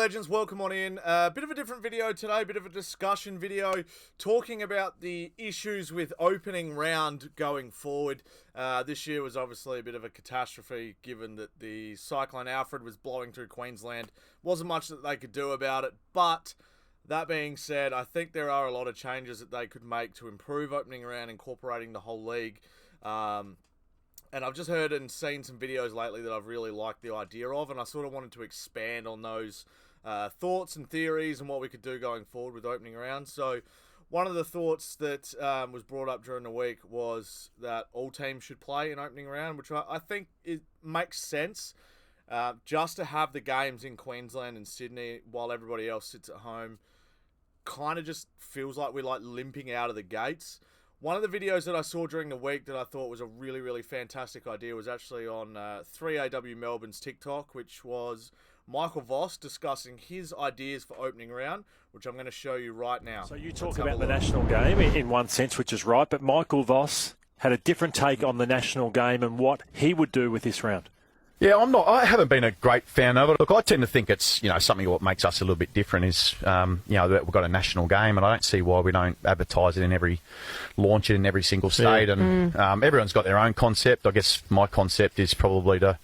legends, welcome on in. Bit of a different video today, bit of a discussion video talking about the issues with opening round going forward. This year was obviously a bit of a catastrophe given that the Cyclone Alfred was blowing through Queensland. Wasn't much that they could do about it, but that being said, I think there are a lot of changes that they could make to improve opening round, incorporating the whole league. And I've just heard and seen some videos lately that I've really liked the idea of, and I sort of wanted to expand on those thoughts and theories and what we could do going forward with opening round. So one of the thoughts that was brought up during the week was that all teams should play in opening round, which I think it makes sense. Just to have the games in Queensland and Sydney while everybody else sits at home kind of just feels like we're like limping out of the gates. One of the videos that I saw during the week that I thought was a really, really fantastic idea was actually on 3AW Melbourne's TikTok, which was Michael Voss discussing his ideas for opening round, which I'm going to show you right now. So you talk about the national game in one sense, which is right, but Michael Voss had a different take on the national game and what he would do with this round. Yeah, I haven't been a great fan of it. Look, I tend to think it's, something what makes us a little bit different is, that we've got a national game, and I don't see why we don't advertise it launch it in every single state. Yeah. And everyone's got their own concept. I guess my concept is probably to,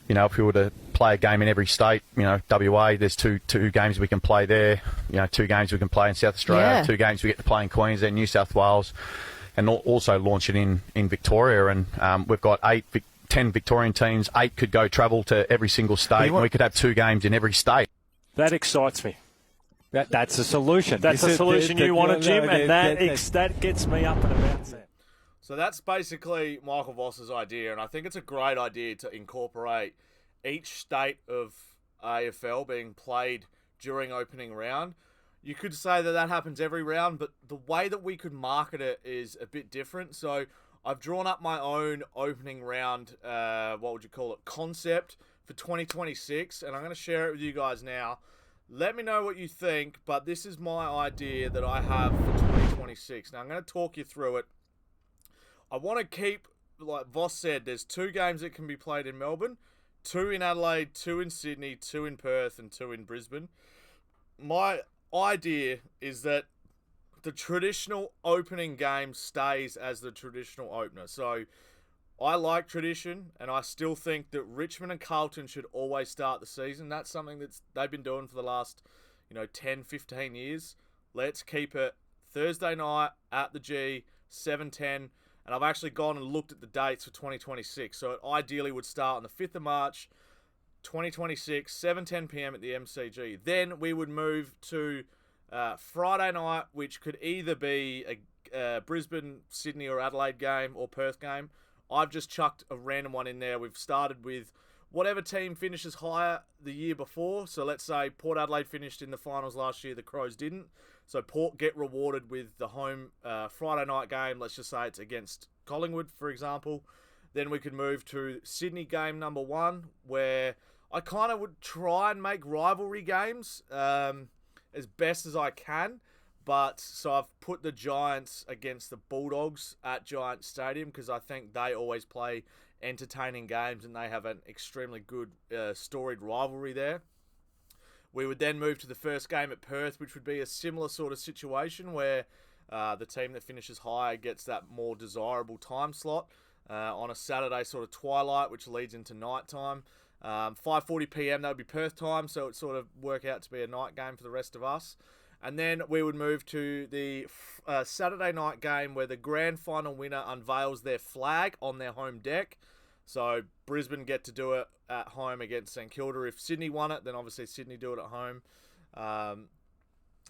if we were to play a game in every state, WA, there's two games we can play there, 2 games we can play in South Australia, 2 games we get to play in Queensland, New South Wales, and also launch it in Victoria. And we've got 10 Victorian teams, 8 could go travel to every single state, and we could have 2 games in every state. That excites me. That's a solution. That's a solution you want, Jim, and that gets me up and about, Sam. So that's basically Michael Voss's idea, and I think it's a great idea to incorporate each state of AFL being played during opening round. You could say that happens every round, but the way that we could market it is a bit different. So I've drawn up my own opening round, concept for 2026, and I'm going to share it with you guys now. Let me know what you think, but this is my idea that I have for 2026. Now, I'm going to talk you through it. I want to keep, like Voss said, there's 2 games that can be played in Melbourne, 2 in Adelaide, 2 in Sydney, 2 in Perth, and 2 in Brisbane. My idea is that the traditional opening game stays as the traditional opener. So I like tradition, and I still think that Richmond and Carlton should always start the season. That's something they've been doing for the last 10, 15 years. Let's keep it Thursday night at the G, 7:10. And I've actually gone and looked at the dates for 2026. So it ideally would start on the 5th of March, 2026, 7:10 p.m. at the MCG. Then we would move to Friday night, which could either be a Brisbane, Sydney or Adelaide game or Perth game. I've just chucked a random one in there. We've started with whatever team finishes higher the year before. So let's say Port Adelaide finished in the finals last year, the Crows didn't. So Port get rewarded with the home Friday night game. Let's just say it's against Collingwood, for example. Then we could move to Sydney game number 1, where I kind of would try and make rivalry games as best as I can, so I've put the Giants against the Bulldogs at Giant Stadium because I think they always play entertaining games and they have an extremely good storied rivalry there. We would then move to the first game at Perth, which would be a similar sort of situation where the team that finishes higher gets that more desirable time slot on a Saturday sort of twilight, which leads into night time. 5:40 p.m. that would be Perth time, so it sort of work out to be a night game for the rest of us. And then we would move to the Saturday night game where the grand final winner unveils their flag on their home deck. So Brisbane get to do it at home against St Kilda. If Sydney won it, then obviously Sydney do it at home.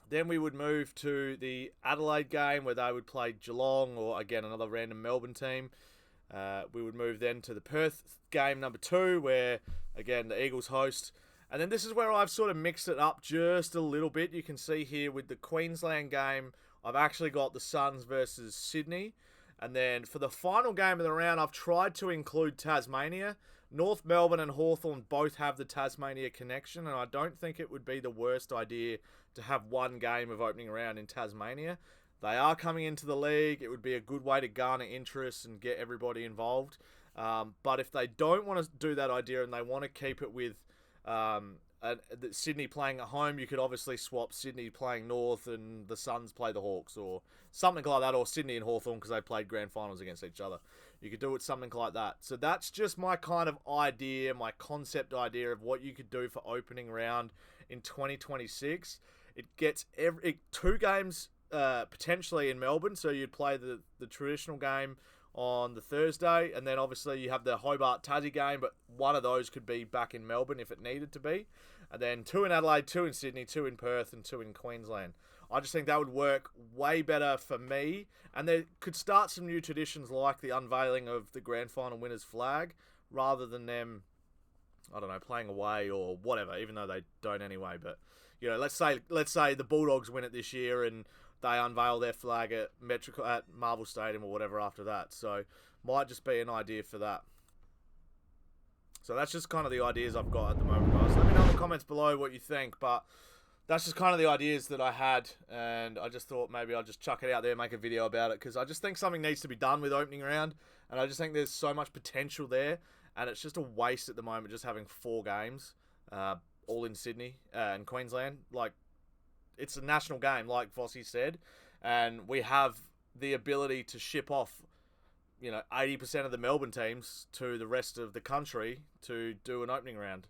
Then we would move to the Adelaide game where they would play Geelong or, again, another random Melbourne team. We would move then to the Perth game number 2 where, again, the Eagles host. And then this is where I've sort of mixed it up just a little bit. You can see here with the Queensland game, I've actually got the Suns versus Sydney. And then for the final game of the round, I've tried to include Tasmania. North Melbourne and Hawthorn both have the Tasmania connection, and I don't think it would be the worst idea to have one game of opening round in Tasmania. They are coming into the league. It would be a good way to garner interest and get everybody involved. But if they don't want to do that idea and they want to keep it with Sydney playing at home, you could obviously swap Sydney playing North and the Suns play the Hawks or something like that, or Sydney and Hawthorn because they played grand finals against each other. You could do it something like that. So that's just my kind of idea, my concept idea of what you could do for opening round in 2026. It gets 2 games potentially in Melbourne, so you'd play the traditional game on the Thursday, and then obviously you have the Hobart Tassie game, but one of those could be back in Melbourne if it needed to be. And then 2 in Adelaide, 2 in Sydney, 2 in Perth, and 2 in Queensland. I just think that would work way better for me, and there could start some new traditions like the unveiling of the grand final winner's flag, rather than them, I don't know, playing away or whatever, even though they don't anyway. But, you know, let's say the Bulldogs win it this year and they unveil their flag at Marvel Stadium or whatever after that. So, might just be an idea for that. So that's just kind of the ideas I've got at the moment, guys. Let me know in the comments below what you think, but that's just kind of the ideas that I had, and I just thought maybe I'll just chuck it out there and make a video about it, because I just think something needs to be done with opening round, and I just think there's so much potential there, and it's just a waste at the moment just having 4 games, all in Sydney and Queensland. Like, it's a national game, like Vossi said, and we have the ability to ship off, you know, 80% of the Melbourne teams to the rest of the country to do an opening round.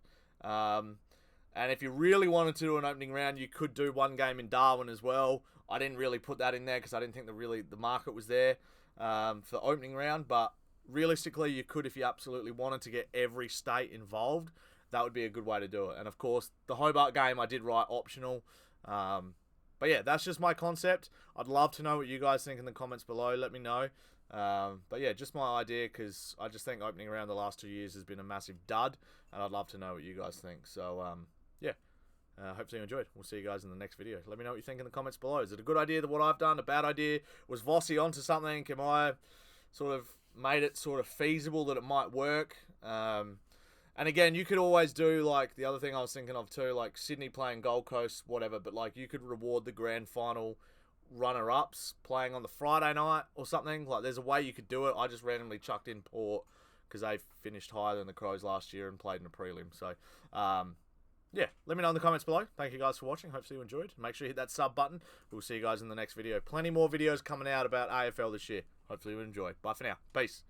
And if you really wanted to do an opening round, you could do 1 game in Darwin as well. I didn't really put that in there because I didn't think the market was there for opening round. But realistically, you could if you absolutely wanted to get every state involved. That would be a good way to do it. And of course, the Hobart game I did write optional. But yeah, that's just my concept. I'd love to know what you guys think in the comments below. Let me know. But yeah, just my idea, because I just think opening around the last 2 years has been a massive dud, and I'd love to know what you guys think. So yeah, hopefully you enjoyed. We'll see you guys in the next video. Let me know what you think in the comments below. Is it a good idea that what I've done, a bad idea? Was Vossi onto something? Am I sort of made it sort of feasible that it might work? And again, you could always do, like, the other thing I was thinking of too, like Sydney playing Gold Coast, whatever, but like you could reward the grand final runner-ups playing on the Friday night or something. Like, there's a way you could do it. I just randomly chucked in Port because they finished higher than the Crows last year and played in a prelim. So yeah, let me know in the comments below. Thank you guys for watching. Hopefully you enjoyed. Make sure you hit that sub button. We'll see you guys in the next video. Plenty more videos coming out about AFL this year. Hopefully you enjoy. Bye for now. Peace.